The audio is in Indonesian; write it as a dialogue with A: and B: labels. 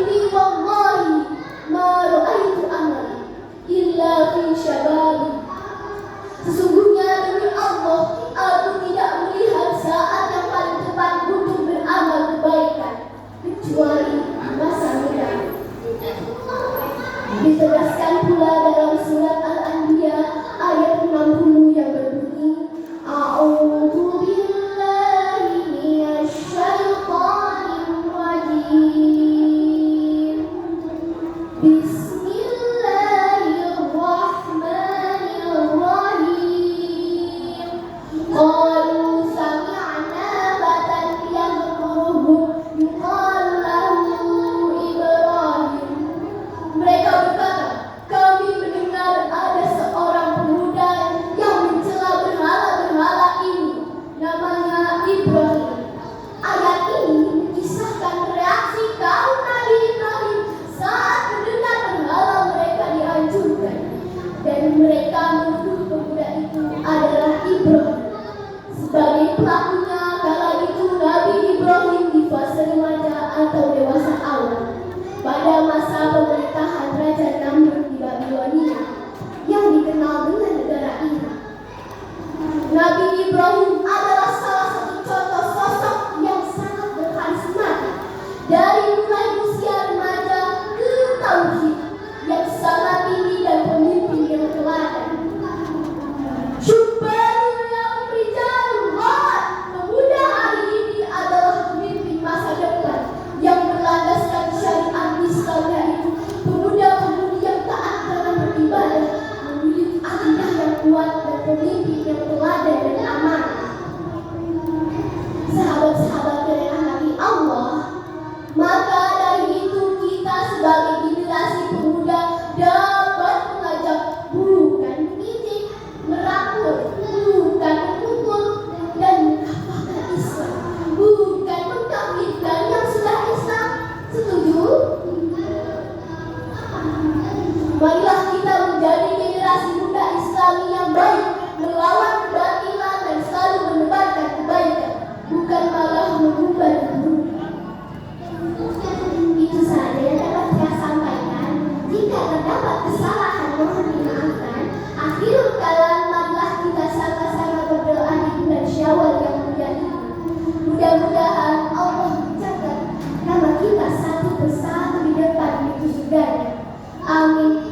A: inni wallahi ma ra'aitu amali illa fi syababi. Sesungguhnya demi Allah, aku tidak melihat saat yang paling tepat untuk beramal kebaikan kecuali masa muda. Ditegaskan pula dalam surat Al-Anbiya ayat 60 yang berbunyi, A'udzu billahi minasy syaithanir rajim. Bismillahirrahmanirrahim. Qalu sami'na fatan yadhkuruhum yuqalu lahu Ibrahim. Mereka berkata, kami mendengar ada seorang pemuda yang mencela berhala-berhala ini, namanya Ibrahim. Ayat ini mengisahkan reaksi kaum Nabi Ibrahim saat mendengar berhala mereka dihancurkan, dan mereka menuduh pemuda itu adalah Ibrahim sebagai pelakunya. Kala itu Nabi Ibrahim di fase remaja atau dewasa awal pada masa pemerintahan Raja Namrud di Babilonia yang dikenal dengan negara Irak. Nabi Ibrahim adalah salah satu contoh sosok yang sangat berkarismatik dari mulai usia remaja ke tauhid yang sangat tinggi dan pemimpin yang teladan. Syukurul yaum rijalullah, pemuda hari ini adalah pemimpin masa depan yang berlandaskan syariat Islam, yaitu pemuda-pemudi yang taat dalam beribadah, memiliki akidah yang kuat dan pemimpin yang teladan dan amanah. Sahabat-sahabat yang dirahmati Allah, maka dari itu kita sebagai generasi pemuda dapat mengajak bukan mendidik, merangkul, bukan memukul, dan mengamalkan Islam, bukan mentauhidkan yang sudah Islam. Setuju? Marilah kita menjadi generasi muda Islami yang baik, melawan kebatilan dan selalu menebarkan kebaikan, bukan malah mengubah keburukan. Itu saja yang dapat saya sampaikan. Jika terdapat kesalahan, mohon dimaafkan. Akhirul kalam, marilah kita sama-sama berdoa di bulan Syawal yang mulia ini. Mudah-mudahan Allah mencatat nama kita satu persatu di depan pintu surganya. Amin.